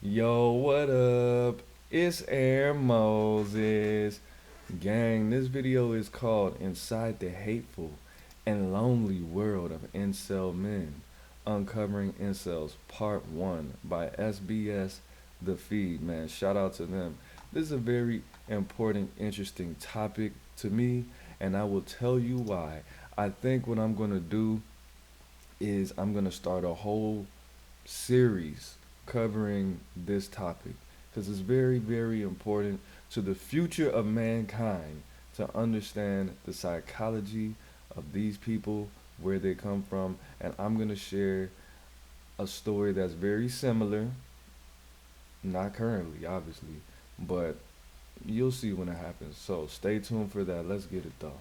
Yo, what up? It's Aaron Moses. Gang, this video is called Inside the Hateful and Lonely World of Incel Men, Uncovering Incels Part 1 by SBS The Feed, man. Shout out to them. This is a very important, interesting topic to me, and I will tell you why. I think what I'm going to do is I'm going to start a whole series covering this topic because it's very, very important to the future of mankind to understand the psychology of these people, where they come from, and I'm going to share a story that's very similar, not currently, obviously, but you'll see when it happens. So stay tuned for that. Let's get it though.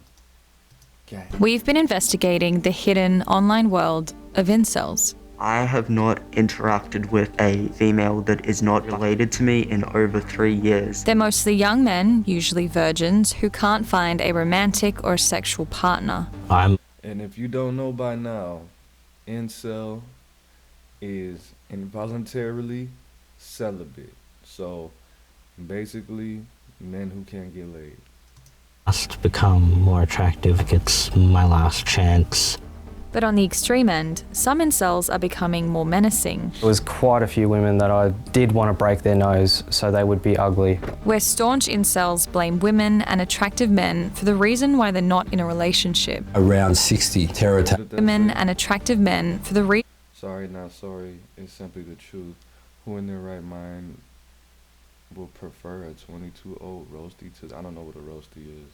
Okay. We've been investigating the hidden online world of incels. I have not interacted with a female that is not related to me in over 3 years. They're mostly young men, usually virgins, who can't find a romantic or sexual partner. And if you don't know by now, incel is involuntarily celibate. So basically, men who can't get laid. Must become more attractive, gets my last chance. But on the extreme end, some incels are becoming more menacing. There was quite a few women that I did want to break their nose so they would be ugly. Where staunch incels blame women and attractive men for the reason why they're not in a relationship. Around 60 terror attacks. Women and attractive men for the reason. Sorry, not sorry. It's simply the truth. Who in their right mind will prefer a 22-old roasty to... I don't know what a roasty is.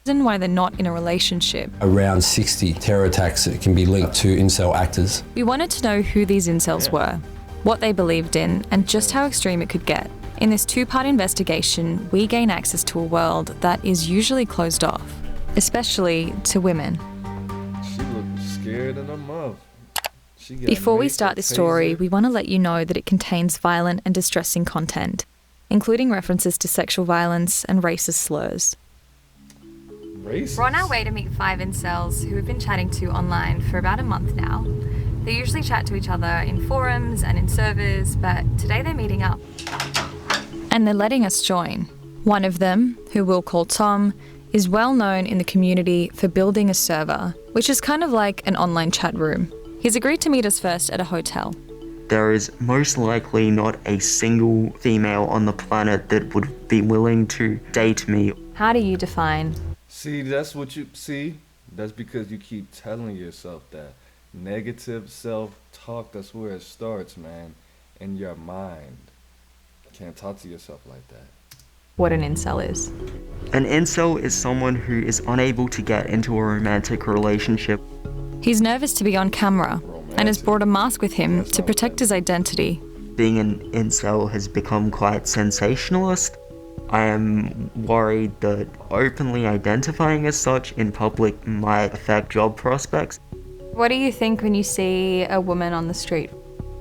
Why they're not in a relationship. Around 60 terror attacks that can be linked to incel actors. We wanted to know who these incels were, what they believed in, and just how extreme it could get. In this two-part investigation, we gain access to a world that is usually closed off, especially to women. She looked scared in a month. Before we start this story, we want to let you know that it contains violent and distressing content, including references to sexual violence and racist slurs. We're on our way to meet 5 incels who we've been chatting to online for about a month now. They usually chat to each other in forums and in servers, but today they're meeting up. And they're letting us join. One of them, who we'll call Tom, is well known in the community for building a server, which is kind of like an online chat room. He's agreed to meet us first at a hotel. There is most likely not a single female on the planet that would be willing to date me. How do you define? See, that's what you see. That's because you keep telling yourself that. Negative self-talk, that's where it starts, man. In your mind. Can't talk to yourself like that. What an incel is. An incel is someone who is unable to get into a romantic relationship. He's nervous to be on camera and has brought a mask with him to protect his identity. Being an incel has become quite sensationalist. I am worried that openly identifying as such in public might affect job prospects. What do you think when you see a woman on the street?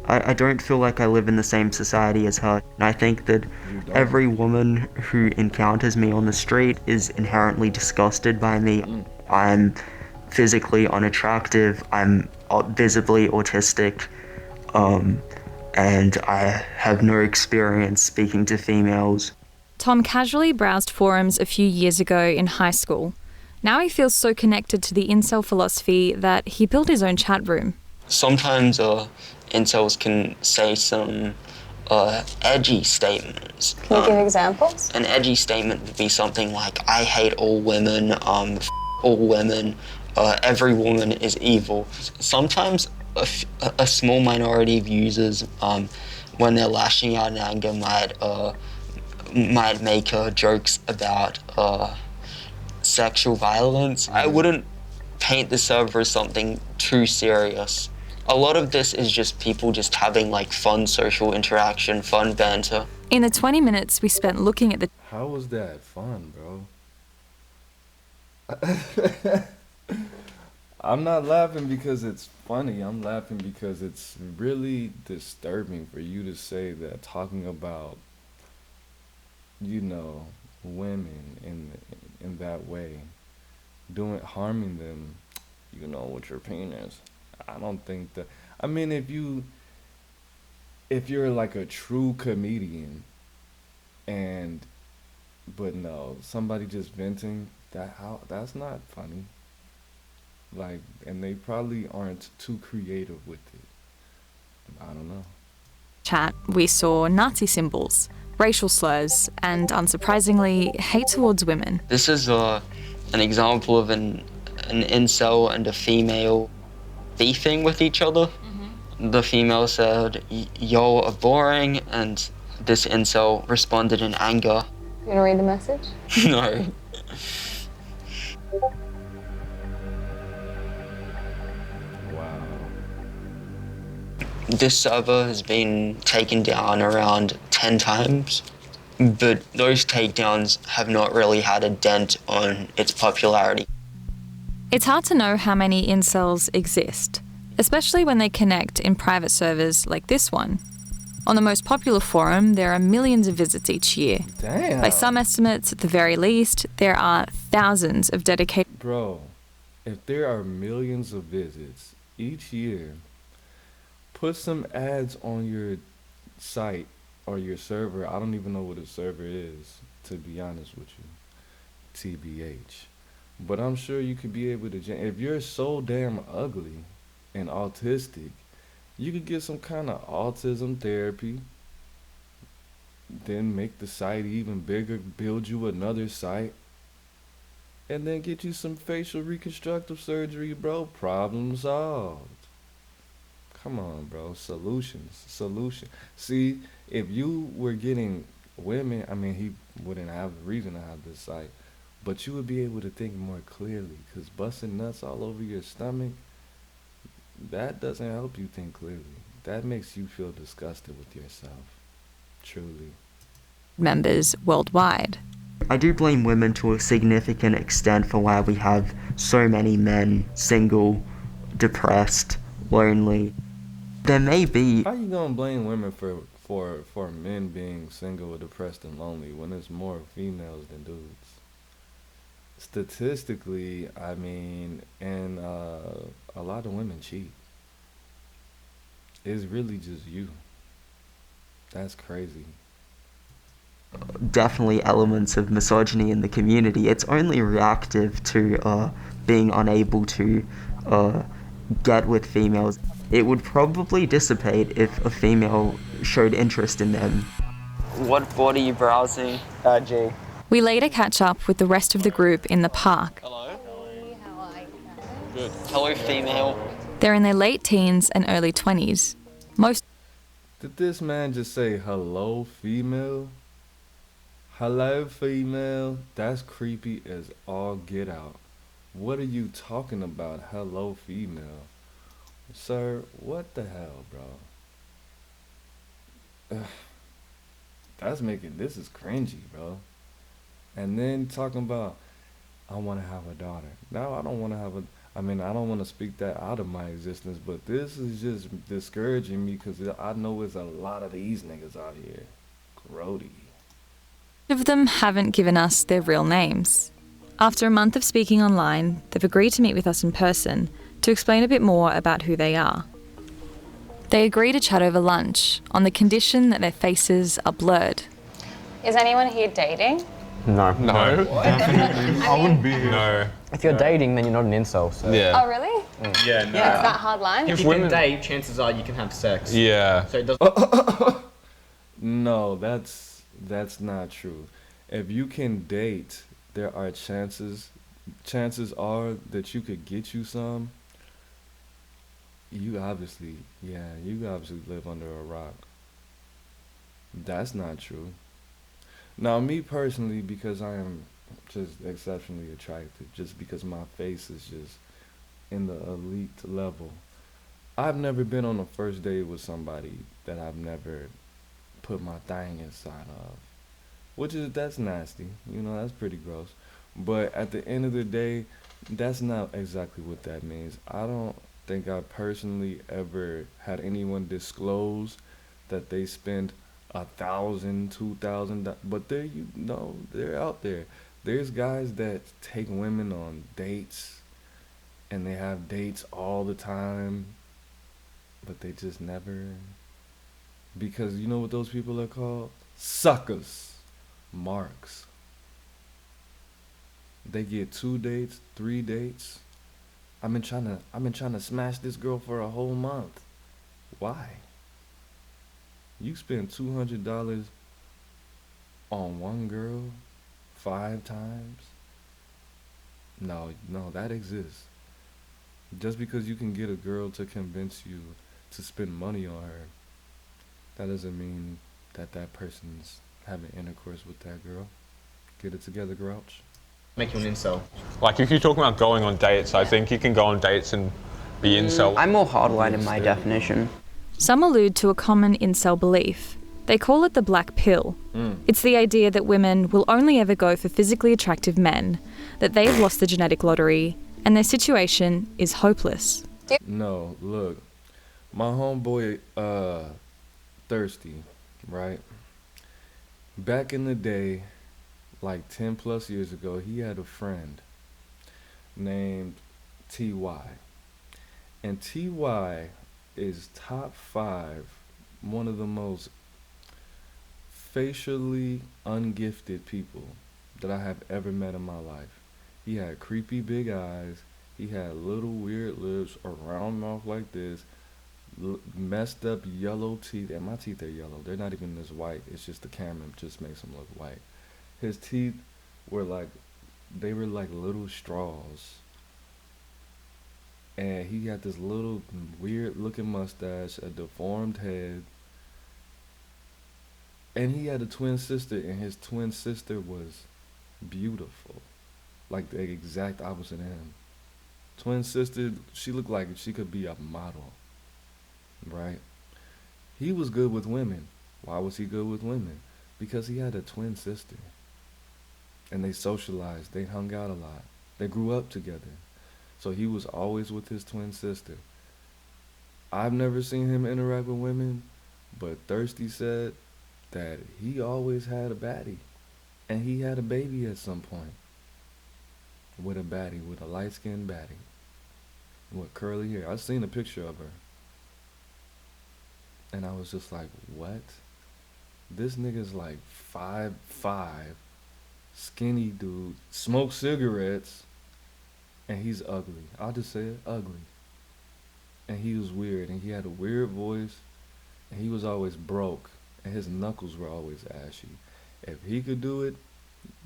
I don't feel like I live in the same society as her. And I think that every woman who encounters me on the street is inherently disgusted by me. I'm physically unattractive, I'm visibly autistic, and I have no experience speaking to females. Tom casually browsed forums a few years ago in high school. Now he feels so connected to the incel philosophy that he built his own chat room. Sometimes incels can say some edgy statements. Can you give examples? An edgy statement would be something like, I hate all women, all women, every woman is evil. Sometimes a small minority of users, when they're lashing out in anger, might make jokes about sexual violence. I wouldn't paint the server as something too serious. A lot of this is just people just having like fun social interaction, fun banter. In the 20 minutes we spent looking at the... How was that fun, bro? I'm not laughing because it's funny. I'm laughing because it's really disturbing for you to say that talking about, you know, women in that way, harming them, you know, with your penis. I don't think that. I mean, if you if you're like a true comedian, and but no, somebody just venting that's not funny. Like, and they probably aren't too creative with it. I don't know. Chat, we saw Nazi symbols, racial slurs, and unsurprisingly, hate towards women. This is an example of an incel and a female beefing with each other. The female said, "Y'all are boring," and this incel responded in anger. You wanna read the message? No. Wow. This server has been taken down around 10 times, but those takedowns have not really had a dent on its popularity. It's hard to know how many incels exist, especially when they connect in private servers like this one. On the most popular forum, there are millions of visits each year. Damn. By some estimates, at the very least, there are thousands of dedicated... Bro, if there are millions of visits each year, put some ads on your site or your server. I don't even know what a server is, to be honest with you. TBH. But I'm sure you could be able to... If you're so damn ugly and autistic, you could get some kind of autism therapy, then make the site even bigger, build you another site, and then get you some facial reconstructive surgery, bro. Problem solved. Come on, bro. Solution. See, if you were getting women, I mean, he wouldn't have a reason to have this site, but you would be able to think more clearly, because busting nuts all over your stomach, that doesn't help you think clearly. That makes you feel disgusted with yourself. Truly. members worldwide. I do blame women to a significant extent for why we have so many men single, depressed, lonely. There may be... How you gonna blame women for men being single, depressed, and lonely when there's more females than dudes? Statistically, I mean, and a lot of women cheat. It's really just you. That's crazy. Definitely elements of misogyny in the community. It's only reactive to being unable to get with females. It would probably dissipate if a female showed interest in them. What board are you browsing? G. We later catch up with the rest of the group in the park. Hello. Good. Hello, female. They're in their late teens and early 20s. Most... Did this man just say, hello, female? Hello, female? That's creepy as all get out. What are you talking about, hello, female? Sir, what the hell, bro? This is cringy, bro. And then talking about, I want to have a daughter. No, I don't want to have a... I mean, I don't want to speak that out of my existence, but this is just discouraging me because I know there's a lot of these niggas out here. Grody. of them haven't given us their real names. After a month of speaking online, they've agreed to meet with us in person to explain a bit more about who they are. They agree to chat over lunch on the condition that their faces are blurred. Is anyone here dating? No. No. Definitely. I wouldn't be here. No. If you're dating, then you're not an incel, so... Yeah. Oh, really? Yeah, no. It's that hard line? If you can date, chances are you can have sex. Yeah. So it doesn't... No, that's not true. If you can date, there are chances are that you could get you some. You obviously live under a rock. That's not true. Now, me personally, because I am just exceptionally attractive, just because my face is just in the elite level, I've never been on a first date with somebody that I've never put my thing inside of. That's nasty. You know, that's pretty gross. But at the end of the day, that's not exactly what that means. I don't think I personally ever had anyone disclose that they spend $1,000, $2,000, but they're out there. There's guys that take women on dates, and they have dates all the time, but they just never Because you know what those people are called? Suckers. Marks. They get 2 dates, 3 dates. I've been trying to smash this girl for a whole month. Why? You spend $200 on one girl 5 times? No, that exists. Just because you can get a girl to convince you to spend money on her, that doesn't mean that that person's having intercourse with that girl. Get it together, Grouch. Make you an incel. Like, if you're talking about going on dates, I think you can go on dates and be incel. I'm more hardline in my definition. Some allude to a common incel belief. They call it the black pill. It's the idea that women will only ever go for physically attractive men, that they've lost the genetic lottery, and their situation is hopeless. No, look. My homeboy, Thirsty, right? Back in the day, like 10 plus years ago, he had a friend named T.Y. And T.Y. is top 5, one of the most facially ungifted people that I have ever met in my life. He had creepy big eyes. He had little weird lips, a round mouth like this, messed up yellow teeth. And my teeth are yellow. They're not even this white. It's just the camera just makes them look white. His teeth were like little straws. And he had this little weird looking mustache, a deformed head. And he had a twin sister, and his twin sister was beautiful. Like the exact opposite of him. Twin sister, she looked like she could be a model. Right? He was good with women. Why was he good with women? Because he had a twin sister. And they socialized. They hung out a lot. They grew up together. So he was always with his twin sister. I've never seen him interact with women, but Thirsty said that he always had a baddie. And he had a baby at some point. With a baddie, with a light-skinned baddie. With curly hair. I've seen a picture of her. And I was just like, what? This nigga's like 5'5", skinny dude, smokes cigarettes, and he's ugly. I'll just say it, ugly. And he was weird, and he had a weird voice, and he was always broke, and his knuckles were always ashy. If he could do it,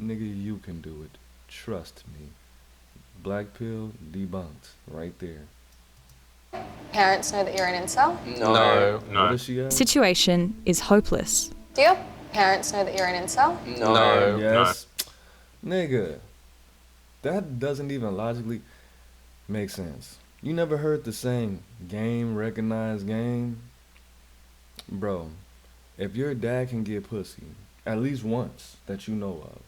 nigga, you can do it. Trust me. Black pill debunked right there. Parents know that you're an incel? No. What does she have? Situation is hopeless. Do your parents know that you're an incel? No. Yes. Nigga, that doesn't even logically make sense. You never heard the saying, game recognize game? Bro, if your dad can get pussy, at least once that you know of,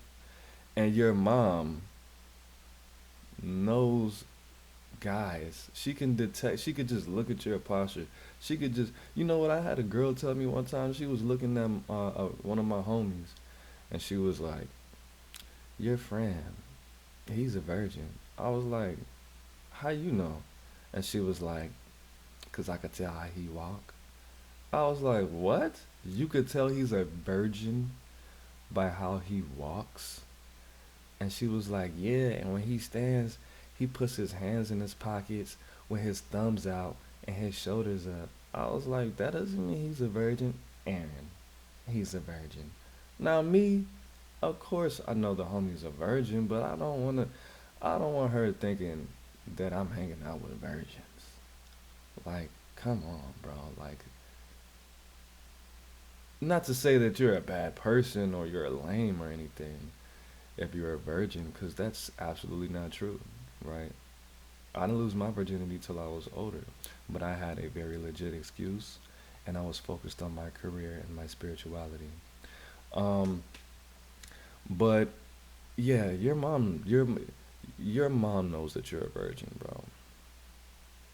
and your mom knows guys, she can detect, she could just look at your posture. She could just, you know what, I had a girl tell me one time, she was looking at one of my homies, and she was like, your friend, he's a virgin. I was like, how you know? And she was like, because I could tell how he walk. I was like, what? You could tell he's a virgin by how he walks? And she was like, yeah, and when he stands, he puts his hands in his pockets with his thumbs out and his shoulders up. I was like, that doesn't mean he's a virgin. Aaron, he's a virgin. Now me, of course I know the homie's a virgin, but I don't want her thinking that I'm hanging out with virgins. Like, come on, bro. Like, not to say that you're a bad person or you're a lame or anything if you're a virgin, because that's absolutely not true, right? I didn't lose my virginity till I was older, but I had a very legit excuse, and I was focused on my career and my spirituality. But yeah, your mom knows that you're a virgin, bro.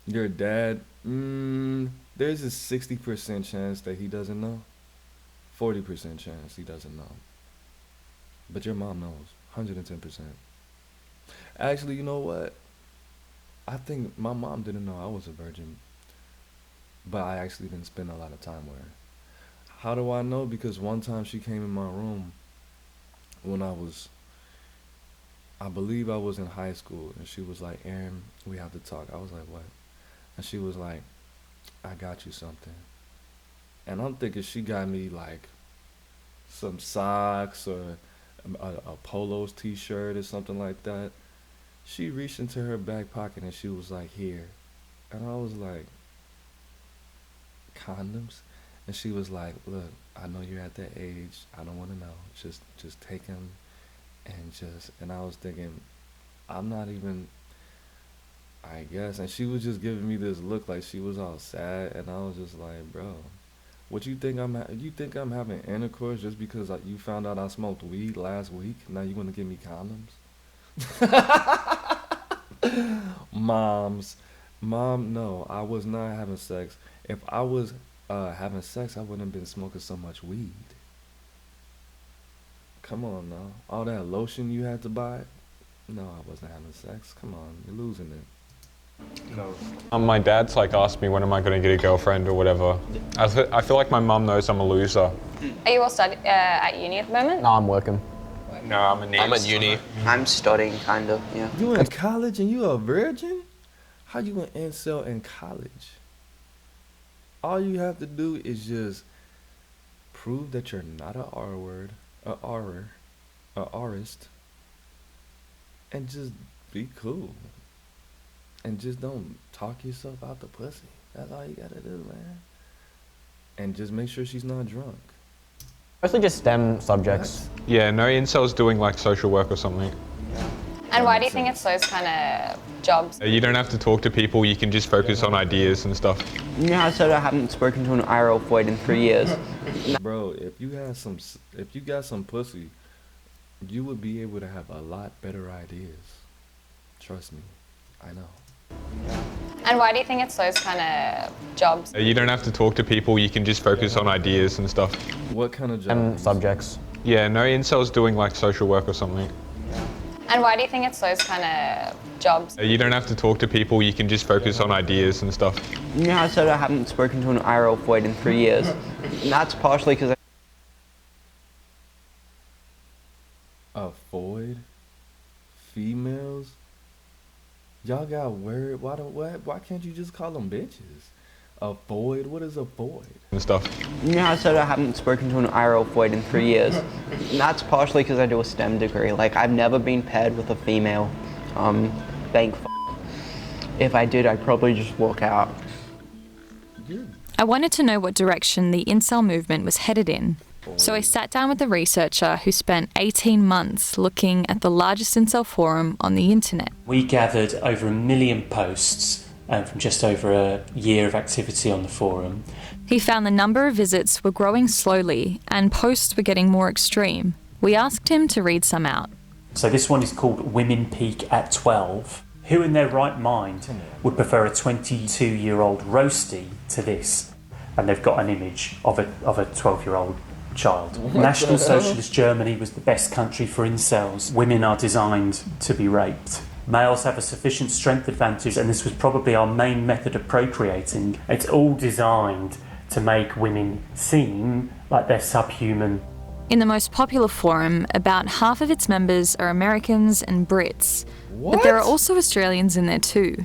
Your dad, there's a 60% chance that he doesn't know. 40% chance he doesn't know. But your mom knows, 110%. Actually, you know what? I think my mom didn't know I was a virgin, but I actually didn't spend a lot of time with her. How do I know? Because one time she came in my room when I believe I was in high school, and she was like, Aaron, we have to talk. I was like, what? And she was like, I got you something. And I'm thinking she got me like some socks or a Polo's t-shirt or something like that. She reached into her back pocket and she was like, here. And I was like, condoms? And she was like, look, I know you're at that age. I don't want to know. Just take them and I was thinking, I'm not even, I guess. And she was just giving me this look like she was all sad. And I was just like, bro, what you think you think I'm having intercourse just because you found out I smoked weed last week? Now you want to give me condoms? Mom, no, I was not having sex. If I was having sex, I wouldn't have been smoking so much weed. Come on now. All that lotion you had to buy? No, I wasn't having sex. Come on, you're losing it. No. My dad's like asked me when am I going to get a girlfriend or whatever. I feel like my mum knows I'm a loser. Are you all at uni at the moment? No, I'm working. No, I'm at uni. I'm studying, kind of, yeah. You in college and you a virgin? How you an incel in college? All you have to do is just prove that you're not a R word, a R'er, a R'ist, and just be cool. And just don't talk yourself out the pussy. That's all you gotta do, man. And just make sure she's not drunk. Mostly just STEM subjects. What? Yeah, no incels doing like social work or something. And why do you think it's those kind of jobs? You don't have to talk to people, you can just focus on ideas and stuff. Yeah, I said I haven't spoken to an IRL Floyd in 3 years. Bro, if you got some pussy, you would be able to have a lot better ideas. Trust me, I know. And why do you think it's those kind of jobs? You don't have to talk to people, you can just focus on ideas and stuff. What kind of STEM jobs? subjects. Yeah, no incels doing like social work or something. And why do you think it's those kind of jobs? You don't have to talk to people, you can just focus on ideas and stuff. Yeah, I said I haven't spoken to an IRL Floyd in 3 years. And that's partially because Avoid females? Y'all got word? Why can't you just call them bitches? Avoid? What is avoid? And stuff. Yeah, I said I haven't spoken to an IRL Floyd in 3 years. And that's partially because I do a STEM degree. Like, I've never been paired with a female. Thank f***. If I did, I'd probably just walk out. I wanted to know what direction the incel movement was headed in. So I sat down with a researcher who spent 18 months looking at the largest incel forum on the internet. We gathered over 1 million posts from just over a year of activity on the forum. He found the number of visits were growing slowly and posts were getting more extreme. We asked him to read some out. So this one is called Women Peak at 12. Who in their right mind would prefer a 22-year-old roastie to this? And they've got an image of a 12-year-old child. National Socialist Germany was the best country for incels. Women are designed to be raped. Males have a sufficient strength advantage, and this was probably our main method of procreating. It's all designed to make women seem like they're subhuman. In the most popular forum, about half of its members are Americans and Brits. What? But there are also Australians in there too.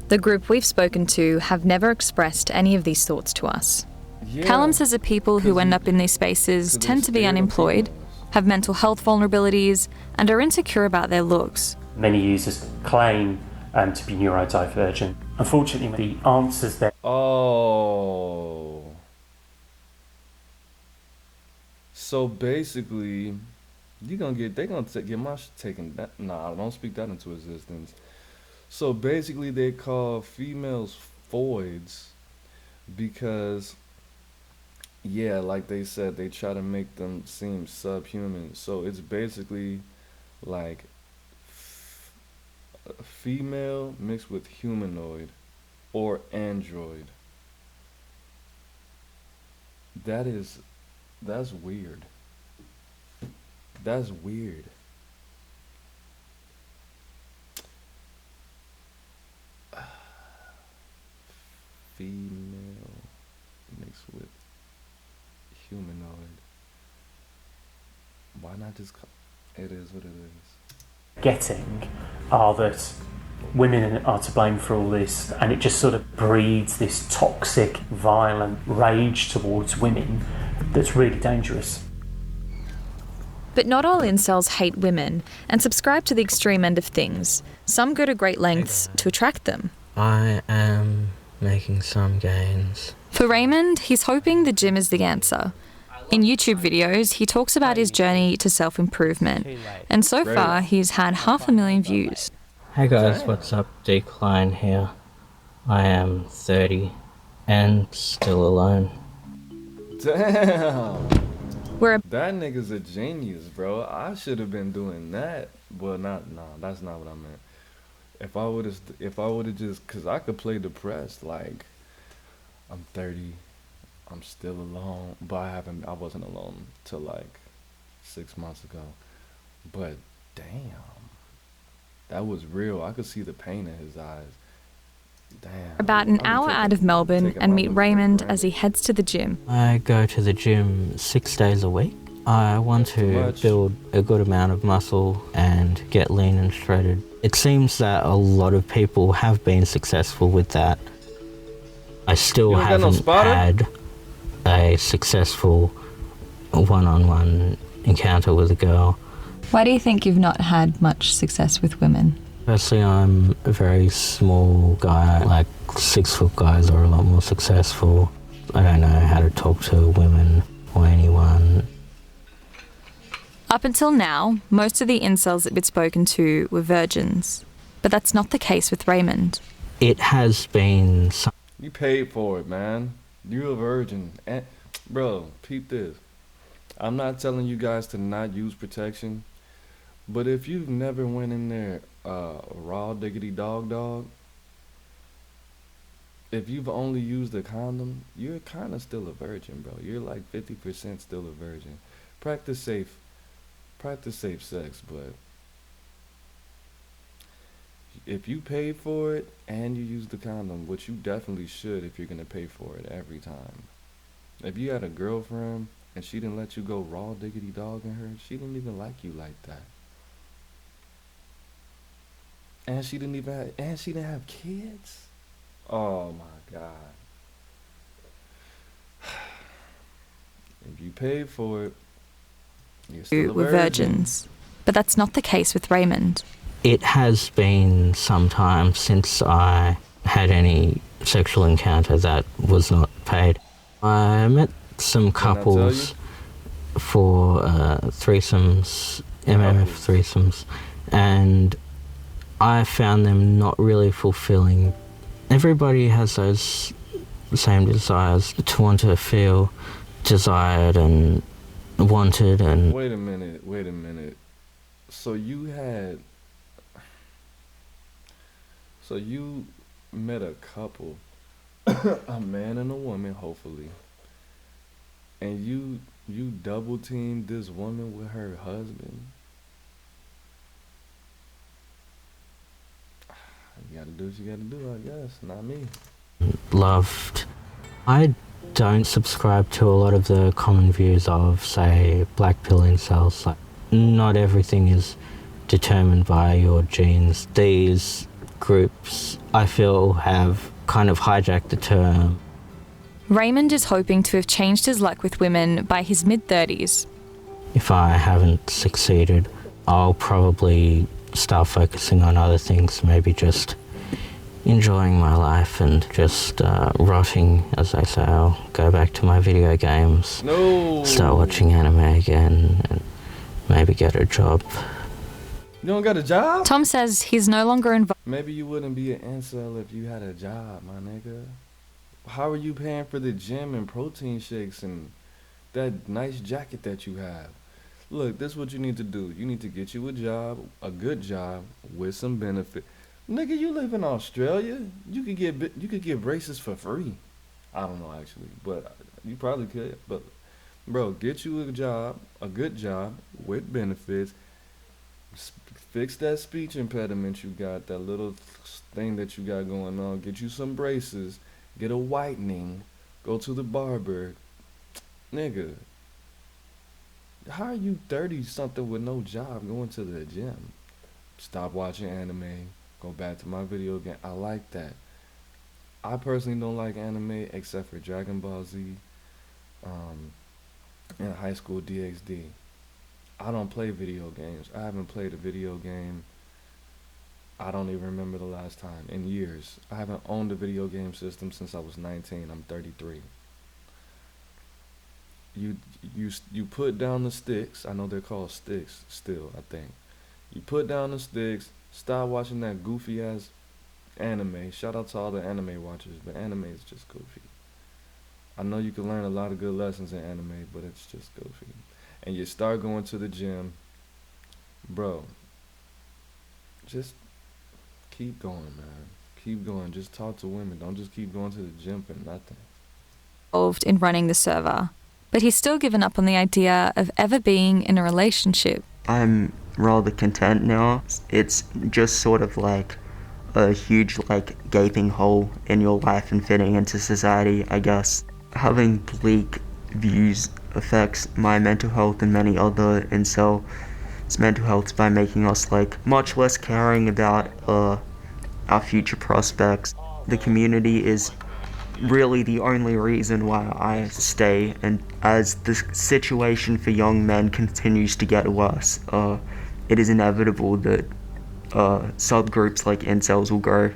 The group we've spoken to have never expressed any of these thoughts to us. Yeah. Callum says that people who end up in these spaces tend to be unemployed, have mental health vulnerabilities, and are insecure about their looks. Many users claim to be neurodivergent. Unfortunately, the answers there. Oh. So basically, they gonna get my shit taken down. Nah, don't speak that into existence. So basically, they call females foids because, yeah, like they said, they try to make them seem subhuman. So it's basically like female mixed with humanoid or android. That's weird. That's weird. Female mixed with humanoid. Why not just call it is what it is? Getting are that women are to blame for all this, and it just sort of breeds this toxic, violent rage towards women that's really dangerous. But not all incels hate women and subscribe to the extreme end of things. Some go to great lengths to attract them. I am making some gains. For Raymond, he's hoping the gym is the answer. In YouTube videos, he talks about his journey to self-improvement, and so far he's had 500,000 views. Hey guys, what's up? Decline here. I am 30 and still alone. Damn. We're That nigga's a genius, bro. I should have been doing that. Well, that's not what I meant. If I would have just, cause I could play depressed. Like, I'm 30, I'm still alone, but I wasn't alone till like 6 months ago. But damn, that was real. I could see the pain in his eyes. Damn. about an hour out of Melbourne and meet Raymond as he heads to the gym. I go to the gym 6 days a week. I want to build a good amount of muscle and get lean and shredded. It seems that a lot of people have been successful with that. I still haven't had a successful one-on-one encounter with a girl. Why do you think you've not had much success with women? Firstly, I'm a very small guy. Like 6 foot guys are a lot more successful. I don't know how to talk to women or anyone. Up until now, most of the incels that we'd spoken to were virgins. But that's not the case with Raymond. It has been... You paid for it, man. You're a virgin. And, bro, peep this. I'm not telling you guys to not use protection, but if you've never went in there raw diggity dog, if you've only used a condom, you're kind of still a virgin, bro. You're like 50% still a virgin. Practice safe sex, but if you pay for it and you use the condom, which you definitely should if you're gonna pay for it every time. If you had a girlfriend and she didn't let you go raw diggity dog in her, she didn't even like you like that. And she didn't have kids. Oh my God. If you paid for it, you're still a were virgins. But that's not the case with Raymond. It has been some time since I had any sexual encounter that was not paid. I met some couples for threesomes, MMF threesomes, and I found them not really fulfilling. Everybody has those same desires to want to feel desired and wanted and... Wait a minute. So you met a couple, a man and a woman, hopefully, and you double teamed this woman with her husband. You gotta do what you gotta do, I guess. Not me. Loved. I don't subscribe to a lot of the common views of, say, black pill incels. Like, not everything is determined by your genes. These groups, I feel, have kind of hijacked the term. Raymond is hoping to have changed his luck with women by his mid-30s. If I haven't succeeded, I'll probably start focusing on other things, maybe just enjoying my life and just rotting, as they say. I'll go back to my video games, start watching anime again, and maybe get a job. You don't got a job? Tom says he's no longer involved. Maybe you wouldn't be an incel if you had a job, my nigga. How are you paying for the gym and protein shakes and that nice jacket that you have? Look, this is what you need to do. You need to get you a job, a good job with some benefit. Nigga, you live in Australia. You could get braces for free. I don't know actually, but you probably could. But bro, get you a job, a good job with benefits. Fix that speech impediment you got, that little thing that you got going on. Get you some braces. Get a whitening. Go to the barber. nigga, how are you 30 something with no job going to the gym? Stop watching anime, go back to my video game. I like that. I personally don't like anime except for Dragon Ball Z, and High School DxD. I don't play video games. I haven't played a video game. I don't even remember the last time in years. I haven't owned a video game system since I was 19. I'm 33. You put down the sticks. I know they're called sticks still, I think. You put down the sticks, stop watching that goofy ass anime. Shout out to all the anime watchers, but anime is just goofy. I know you can learn a lot of good lessons in anime, but it's just goofy. And you start going to the gym, bro, just keep going, man. Keep going. Just talk to women. Don't just keep going to the gym for nothing. Involved in running the server, but he's still given up on the idea of ever being in a relationship. I'm rather content now. It's just sort of like a huge gaping hole in your life and fitting into society, I guess. Having bleak views affects my mental health and many other incels' mental health by making us much less caring about our future prospects. The community is really the only reason why I stay, and as the situation for young men continues to get worse, it is inevitable that subgroups like incels will grow.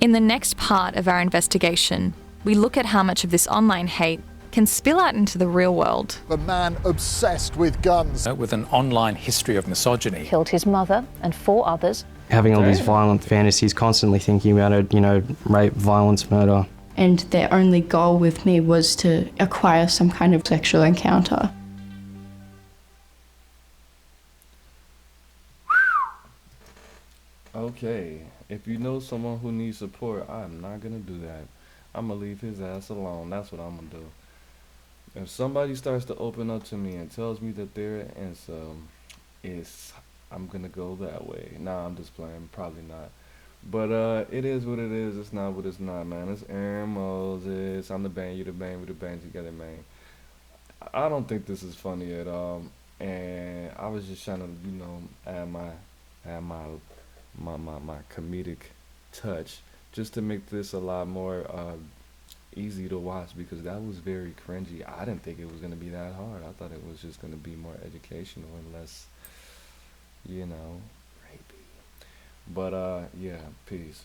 In the next part of our investigation, we look at how much of this online hate can spill out into the real world. A man obsessed with guns. With an online history of misogyny. Killed his mother and 4 others. Having all these violent fantasies, constantly thinking about it, rape, violence, murder. And their only goal with me was to acquire some kind of sexual encounter. Okay, if you know someone who needs support, I'm not gonna do that. I'm gonna leave his ass alone. That's what I'm gonna do. If somebody starts to open up to me and tells me that they're an incel, I'm gonna go that way. Nah, I'm just playing. Probably not. But it is what it is. It's not what it's not, man. It's Aaron Moses. I'm the band. You the band. We the band together, man. I don't think this is funny at all. And I was just trying to, add my comedic touch just to make this a lot more easy to watch, because that was very cringy. I didn't think it was going to be that hard. I thought it was just going to be more educational and less, rapey. But yeah, peace.